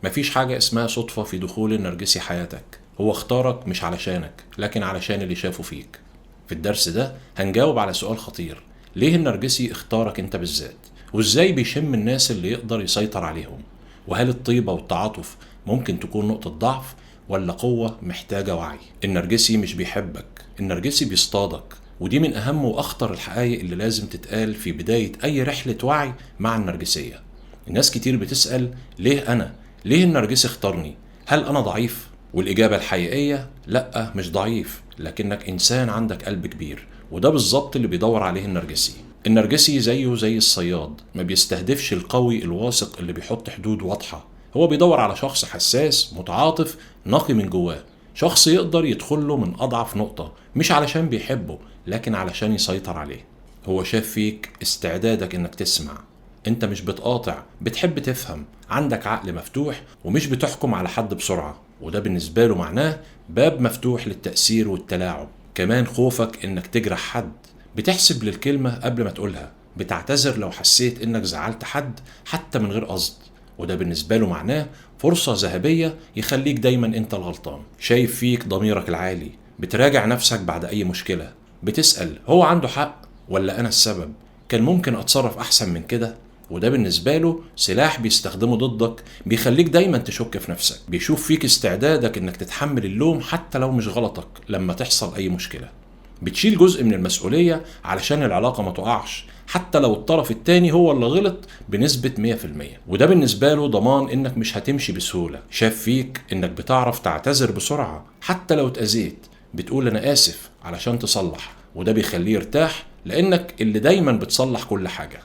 مفيش حاجة اسمها صدفة في دخول النرجسي حياتك، هو اختارك مش علشانك لكن علشان اللي شافه فيك. في الدرس ده هنجاوب على سؤال خطير: ليه النرجسي اختارك انت بالذات؟ وازاي بيشم الناس اللي يقدر يسيطر عليهم؟ وهل الطيبة والتعاطف ممكن تكون نقطة ضعف ولا قوة محتاجة وعي؟ النرجسي مش بيحبك، النرجسي بيصطادك، ودي من أهم وأخطر الحقائق اللي لازم تتقال في بداية أي رحلة وعي مع النرجسية. الناس كتير بتسأل: ليه أنا؟ ليه النرجسي اختارني؟ هل أنا ضعيف؟ والإجابة الحقيقية: لأ، مش ضعيف، لكنك إنسان عندك قلب كبير، وده بالظبط اللي بيدور عليه النرجسي. النرجسي زيه زي الصياد، ما بيستهدفش القوي الواثق اللي بيحط حدود واضحة، هو بيدور على شخص حساس متعاطف نقي من جواه، شخص يقدر يدخل له من أضعف نقطة، مش علشان بيحبه لكن علشان يسيطر عليه. هو شاف فيك استعدادك إنك تسمع، انت مش بتقاطع، بتحب تفهم، عندك عقل مفتوح ومش بتحكم على حد بسرعة، وده بالنسبة له معناه باب مفتوح للتأثير والتلاعب. كمان خوفك انك تجرح حد، بتحسب للكلمة قبل ما تقولها، بتعتذر لو حسيت انك زعلت حد حتى من غير قصد، وده بالنسبة له معناه فرصة ذهبية يخليك دايما انت الغلطان. شايف فيك ضميرك العالي، بتراجع نفسك بعد اي مشكلة، بتسأل: هو عنده حق ولا انا السبب؟ كان ممكن اتصرف احسن من كده؟ وده بالنسبة له سلاح بيستخدمه ضدك، بيخليك دايما تشك في نفسك، بيشوف فيك استعدادك انك تتحمل اللوم حتى لو مش غلطك لما تحصل اي مشكلة. بتشيل جزء من المسؤولية علشان العلاقة ما تقعش حتى لو الطرف التاني هو اللي غلط بنسبة 100%، وده بالنسبة له ضمان انك مش هتمشي بسهولة. شاف فيك انك بتعرف تعتذر بسرعة حتى لو اتأذيت، بتقول انا اسف علشان تصلح، وده بيخليه يرتاح لانك اللي دايما بتصلح كل حاجة.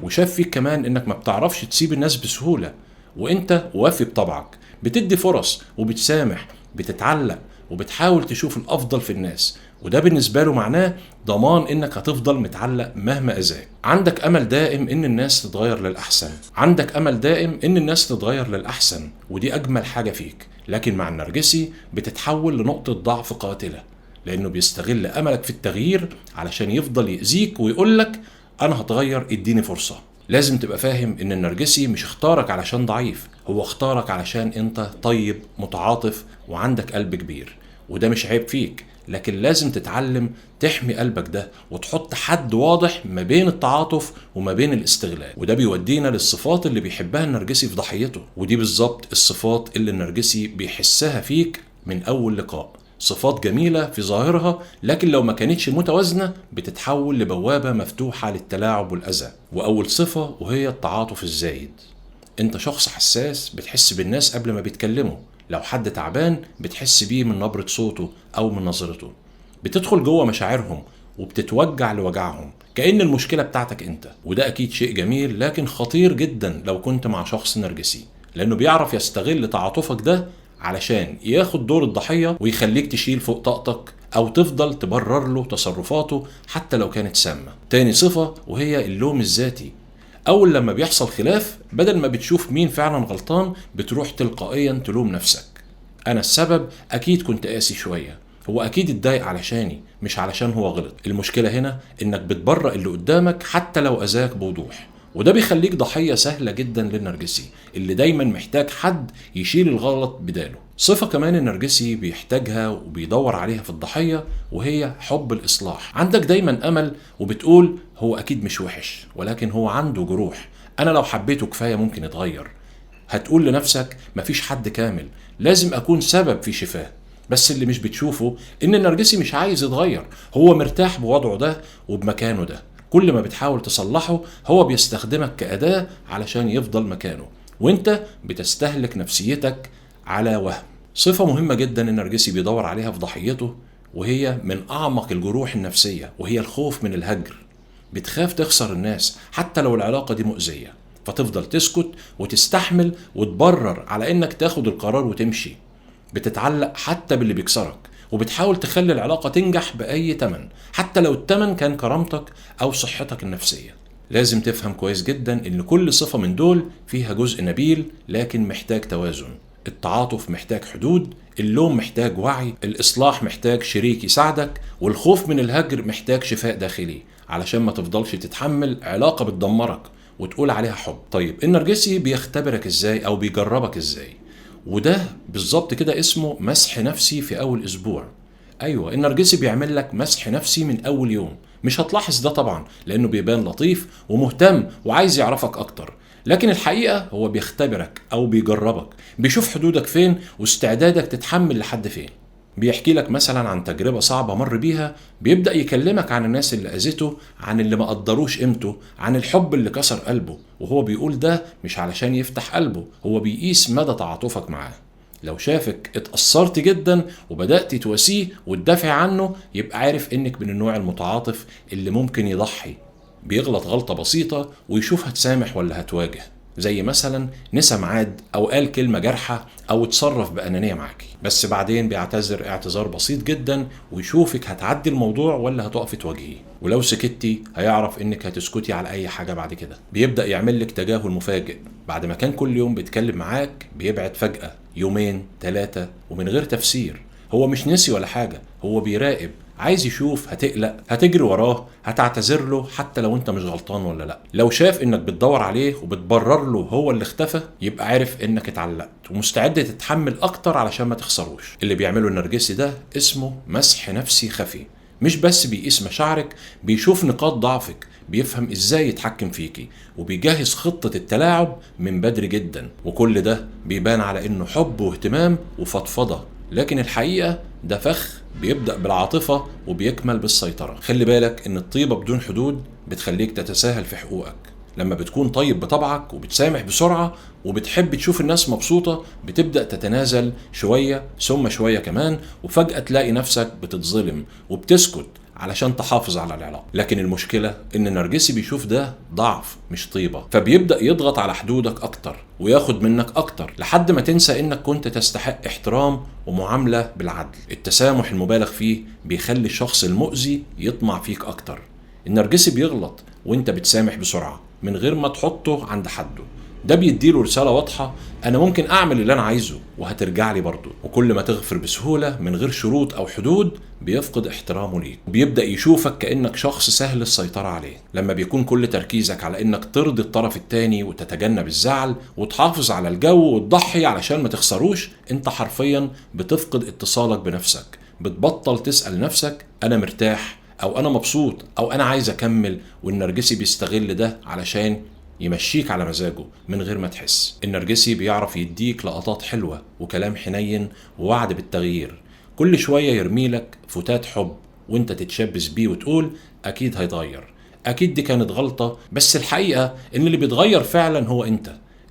وشاف فيك كمان انك ما بتعرفش تسيب الناس بسهولة، وانت وافي بطبعك، بتدي فرص وبتسامح، بتتعلق وبتحاول تشوف الافضل في الناس، وده بالنسبة له معناه ضمان انك هتفضل متعلق مهما اذاك. عندك امل دائم ان الناس تتغير للاحسن، عندك امل دائم ان الناس تتغير للاحسن، ودي اجمل حاجة فيك. لكن مع النرجسي بتتحول لنقطة ضعف قاتلة، لانه بيستغل املك في التغيير علشان يفضل يأذيك ويقولك: انا هتغير، اديني فرصة. لازم تبقى فاهم ان النرجسي مش اختارك علشان ضعيف، هو اختارك علشان انت طيب متعاطف وعندك قلب كبير، وده مش عيب فيك، لكن لازم تتعلم تحمي قلبك ده وتحط حد واضح ما بين التعاطف وما بين الاستغلال. وده بيودينا للصفات اللي بيحبها النرجسي في ضحيته، ودي بالظبط الصفات اللي النرجسي بيحسها فيك من اول لقاء. صفات جميلة في ظاهرها، لكن لو ما كانتش متوازنة بتتحول لبوابة مفتوحة للتلاعب والأذى. وأول صفة وهي التعاطف الزايد. انت شخص حساس، بتحس بالناس قبل ما بيتكلموا، لو حد تعبان بتحس بيه من نبرة صوته أو من نظرته، بتدخل جوه مشاعرهم وبتتوجع لوجعهم كأن المشكلة بتاعتك انت. وده أكيد شيء جميل لكن خطير جدا لو كنت مع شخص نرجسي، لأنه بيعرف يستغل تعاطفك ده علشان ياخد دور الضحية ويخليك تشيل فوق طاقتك أو تفضل تبرر له تصرفاته حتى لو كانت سامة. تاني صفة وهي اللوم الذاتي. أول لما بيحصل خلاف، بدل ما بتشوف مين فعلا غلطان بتروح تلقائيا تلوم نفسك: أنا السبب، أكيد كنت قاسي شوية، هو أكيد اتضايق علشاني مش علشان هو غلط. المشكلة هنا إنك بتبرأ اللي قدامك حتى لو أذاك بوضوح، وده بيخليك ضحية سهلة جدا للنرجسي اللي دايما محتاج حد يشيل الغلط بداله. صفة كمان النرجسي بيحتاجها وبيدور عليها في الضحية وهي حب الإصلاح. عندك دايما أمل وبتقول: هو أكيد مش وحش، ولكن هو عنده جروح، أنا لو حبيته كفاية ممكن يتغير. هتقول لنفسك: مفيش حد كامل، لازم أكون سبب في شفاه. بس اللي مش بتشوفه إن النرجسي مش عايز يتغير، هو مرتاح بوضعه ده وبمكانه ده. كل ما بتحاول تصلحه هو بيستخدمك كأداة علشان يفضل مكانه، وانت بتستهلك نفسيتك على وهم. صفة مهمة جدا النرجسي بيدور عليها في ضحيته وهي من أعمق الجروح النفسية، وهي الخوف من الهجر. بتخاف تخسر الناس حتى لو العلاقة دي مؤذية، فتفضل تسكت وتستحمل وتبرر على انك تاخد القرار وتمشي. بتتعلق حتى باللي بيكسرك، وبتحاول تخلي العلاقة تنجح بأي تمن، حتى لو التمن كان كرامتك أو صحتك النفسية. لازم تفهم كويس جدا إن كل صفة من دول فيها جزء نبيل لكن محتاج توازن. التعاطف محتاج حدود، اللوم محتاج وعي، الإصلاح محتاج شريك يساعدك، والخوف من الهجر محتاج شفاء داخلي علشان ما تفضلش تتحمل علاقة بتدمرك وتقول عليها حب. طيب النرجسي بيختبرك ازاي او بيجربك ازاي؟ وده بالظبط كده اسمه مسح نفسي في اول اسبوع. ايوه، النرجسي بيعمل لك مسح نفسي من اول يوم. مش هتلاحظ ده طبعا لانه بيبان لطيف ومهتم وعايز يعرفك اكتر، لكن الحقيقة هو بيختبرك او بيجربك، بيشوف حدودك فين واستعدادك تتحمل لحد فين. بيحكي لك مثلا عن تجربة صعبة مر بيها، بيبدأ يكلمك عن الناس اللي أذته، عن اللي ما قدروش قيمته، عن الحب اللي كسر قلبه، وهو بيقول ده مش علشان يفتح قلبه، هو بيقيس مدى تعاطفك معاه. لو شافك اتأثرت جدا وبدأت تواسيه وتدافع عنه، يبقى عارف انك من النوع المتعاطف اللي ممكن يضحي. بيغلط غلطة بسيطة ويشوف هتسامح ولا هتواجه، زي مثلا نسى ميعاد او قال كلمة جارحة او اتصرف بأنانية معاكي، بس بعدين بيعتذر اعتذار بسيط جدا ويشوفك هتعدي الموضوع ولا هتقفي تواجهيه. ولو سكتي هيعرف انك هتسكتي على اي حاجة بعد كده. بيبدأ يعمل لك تجاهل مفاجئ، بعد ما كان كل يوم بيتكلم معاك بيبعد فجأة يومين 3 ومن غير تفسير. هو مش نسي ولا حاجة، هو بيراقب، عايز يشوف هتقلق، هتجري وراه، هتعتذر له حتى لو انت مش غلطان ولا لا. لو شاف انك بتدور عليه وبتبرر له هو اللي اختفى، يبقى عارف انك اتعلقت ومستعد تتحمل اكتر علشان ما تخسروش. اللي بيعمله النرجسي ده اسمه مسح نفسي خفي. مش بس بيقيس مشاعرك، بيشوف نقاط ضعفك، بيفهم ازاي يتحكم فيكي، وبيجهز خطة التلاعب من بدري جدا. وكل ده بيبان على انه حب واهتمام وفضفضة، لكن الحقيقة ده فخ بيبدأ بالعاطفة وبيكمل بالسيطرة. خلي بالك ان الطيبة بدون حدود بتخليك تتساهل في حقوقك. لما بتكون طيب بطبعك وبتسامح بسرعة وبتحب تشوف الناس مبسوطة، بتبدأ تتنازل شوية ثم شوية كمان، وفجأة تلاقي نفسك بتتظلم وبتسكت علشان تحافظ على العلاقة. لكن المشكلة ان النرجسي بيشوف ده ضعف مش طيبة، فبيبدأ يضغط على حدودك اكتر وياخد منك اكتر لحد ما تنسى انك كنت تستحق احترام ومعاملة بالعدل. التسامح المبالغ فيه بيخلي الشخص المؤذي يطمع فيك اكتر. النرجسي بيغلط وانت بتسامح بسرعة من غير ما تحطه عند حده. ده بيديله رسالة واضحة، أنا ممكن أعمل اللي أنا عايزه وهترجع لي برضه. وكل ما تغفر بسهولة من غير شروط أو حدود، بيفقد احترامه ليك وبيبدأ يشوفك كأنك شخص سهل السيطرة عليه. لما بيكون كل تركيزك على إنك ترضي الطرف التاني وتتجنب الزعل وتحافظ على الجو وتضحي علشان ما تخسروش، أنت حرفيا بتفقد اتصالك بنفسك. بتبطل تسأل نفسك أنا مرتاح أو أنا مبسوط أو أنا عايز أكمل. والنرجسي بيستغل ده علشان يمشيك على مزاجه من غير ما تحس. النرجسي بيعرف يديك لقطات حلوة وكلام حنين ووعد بالتغيير. كل شوية يرميلك فتات حب وانت تتشبث بيه وتقول أكيد هيتغير، أكيد دي كانت غلطة. بس الحقيقة إن اللي بيتغير فعلا هو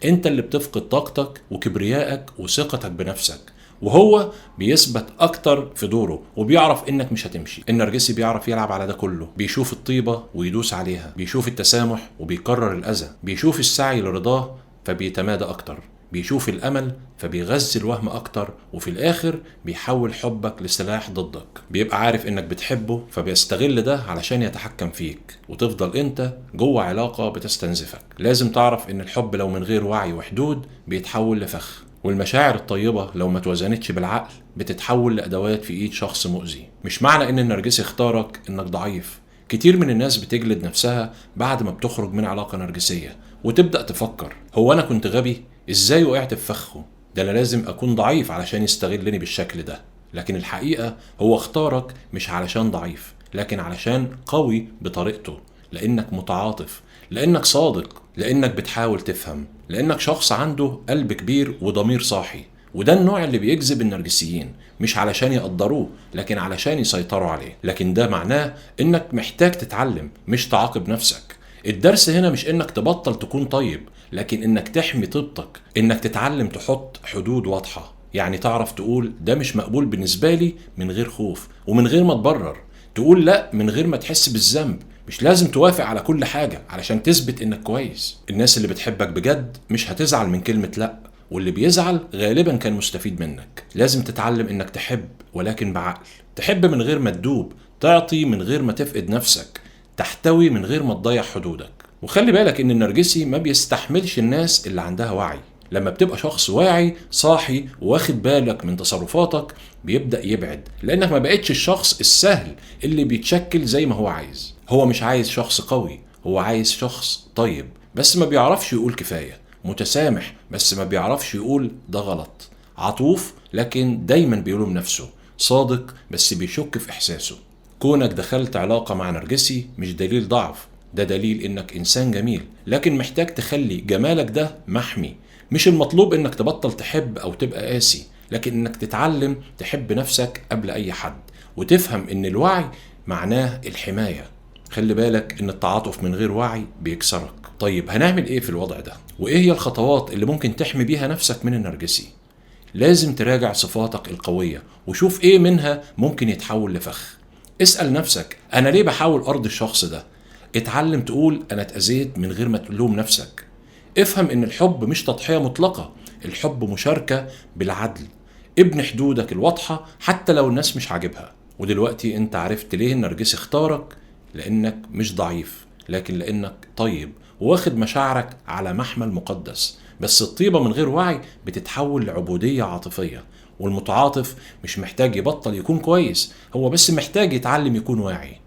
انت اللي بتفقد طاقتك وكبريائك وثقتك بنفسك، وهو بيثبت اكتر في دوره وبيعرف انك مش هتمشي. النرجسي بيعرف يلعب على ده كله، بيشوف الطيبة ويدوس عليها، بيشوف التسامح وبيكرر الاذى، بيشوف السعي لرضاه فبيتمادى اكتر، بيشوف الامل فبيغذي الوهم اكتر، وفي الاخر بيحول حبك لسلاح ضدك. بيبقى عارف انك بتحبه فبيستغل ده علشان يتحكم فيك وتفضل انت جوه علاقة بتستنزفك. لازم تعرف ان الحب لو من غير وعي وحدود بيتحول لفخ، والمشاعر الطيبة لو ما توازنتش بالعقل بتتحول لأدوات في إيد شخص مؤذي. مش معنى إن النرجسي اختارك إنك ضعيف. كتير من الناس بتجلد نفسها بعد ما بتخرج من علاقة نرجسية وتبدأ تفكر هو أنا كنت غبي؟ إزاي وقعت في فخه؟ ده أنا لازم أكون ضعيف علشان يستغلني بالشكل ده. لكن الحقيقة هو اختارك مش علشان ضعيف، لكن علشان قوي بطريقته، لأنك متعاطف، لأنك صادق، لأنك بتحاول تفهم، لأنك شخص عنده قلب كبير وضمير صاحي. وده النوع اللي بيجذب النرجسيين، مش علشان يقدروه لكن علشان يسيطروا عليه. لكن ده معناه إنك محتاج تتعلم مش تعاقب نفسك. الدرس هنا مش إنك تبطل تكون طيب، لكن إنك تحمي طيبتك، إنك تتعلم تحط حدود واضحة. يعني تعرف تقول ده مش مقبول بالنسبة لي من غير خوف ومن غير ما تبرر، تقول لا من غير ما تحس بالذنب. مش لازم توافق على كل حاجة علشان تثبت انك كويس. الناس اللي بتحبك بجد مش هتزعل من كلمة لا، واللي بيزعل غالبا كان مستفيد منك. لازم تتعلم انك تحب ولكن بعقل، تحب من غير ما تدوب، تعطي من غير ما تفقد نفسك، تحتوي من غير ما تضيع حدودك. وخلي بالك ان النرجسي ما بيستحملش الناس اللي عندها وعي. لما بتبقى شخص واعي صاحي واخد بالك من تصرفاتك بيبدأ يبعد، لانك ما بقتش الشخص السهل اللي بيتشكل زي ما هو عايز. هو مش عايز شخص قوي، هو عايز شخص طيب بس ما بيعرفش يقول كفاية، متسامح بس ما بيعرفش يقول ده غلط، عطوف لكن دايما بيلوم نفسه، صادق بس بيشك في إحساسه. كونك دخلت علاقة مع نرجسي مش دليل ضعف، ده دليل إنك إنسان جميل، لكن محتاج تخلي جمالك ده محمي. مش المطلوب إنك تبطل تحب أو تبقى قاسي، لكن إنك تتعلم تحب نفسك قبل أي حد، وتفهم إن الوعي معناه الحماية. خلي بالك إن التعاطف من غير وعي بيكسرك. طيب هنعمل إيه في الوضع ده؟ وإيه هي الخطوات اللي ممكن تحمي بيها نفسك من النرجسي؟ لازم تراجع صفاتك القوية وشوف إيه منها ممكن يتحول لفخ. اسأل نفسك أنا ليه بحاول أرضي الشخص ده؟ اتعلم تقول أنا اتأذيت من غير ما تلوم نفسك. افهم إن الحب مش تضحية مطلقة، الحب مشاركة بالعدل. ابني حدودك الواضحة حتى لو الناس مش عاجبها. ودلوقتي انت عرفت ليه النرجسي اختارك، لانك مش ضعيف لكن لانك طيب واخد مشاعرك على محمل مقدس. بس الطيبة من غير وعي بتتحول لعبودية عاطفية، والمتعاطف مش محتاج يبطل يكون كويس، هو بس محتاج يتعلم يكون واعي.